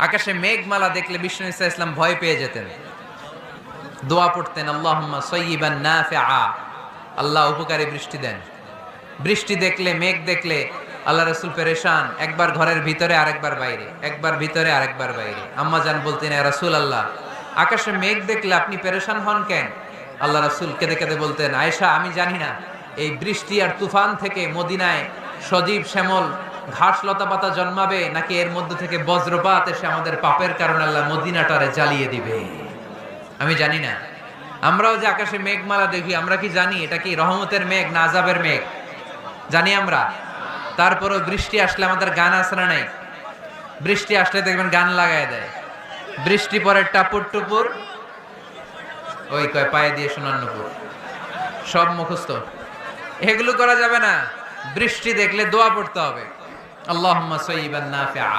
আকাশে মেঘমালা দেখলে বিষ্ণু ঈসা ইসলাম ভয় পেয়ে যেতেন, দোয়া পড়তেন, আল্লাহুম্মা সাইয়্যিবান নাফিআ, আল্লাহ উপকারী বৃষ্টি দেন। বৃষ্টি দেখলে, মেঘ দেখলে আল্লাহ রাসূল পেরেশান, একবার ঘরের ভিতরে আরেকবার বাইরে, একবার ভিতরে আরেকবার বাইরে। আম্মা জান বলতেন, ইয়া রাসূলুল্লাহ, আকাশে মেঘ দেখলে আপনি পেরেশান হন কেন? আল্লাহ রাসূল কেঁদে কেঁদে বলতেন, আয়েশা, আমি জানি না এই বৃষ্টি আর তুফান থেকে মদিনায় সজীব শ্যামল ঘাস লতা পাতা জন্মাবে, নাকি এর মধ্যে থেকে বজ্রপাত এসে আমাদের পাপের কারণে আল্লাহ মদিনাটারে জ্বালিয়ে দিবে, আমি জানি না। আমরাও যে আকাশে মেঘমালা দেখি, আমরা কি জানি এটা কি রহমতের মেঘ না আযাবের মেঘ? জানি আমরা। তারপরও বৃষ্টি আসলে আমাদের গান আছে না নাই? বৃষ্টি আসলে দেখবেন গান লাগায় দেয়। বৃষ্টি পরে টাপুর টুপুর, ওই কয় পায়ে দিয়ে সোনান্নপুর, সব মুখস্থ। এগুলো করা যাবে না। বৃষ্টি দেখলে দোয়া পড়তে হবে, আল্লাহুম্মা সাইয়্যিবান নাফিআ।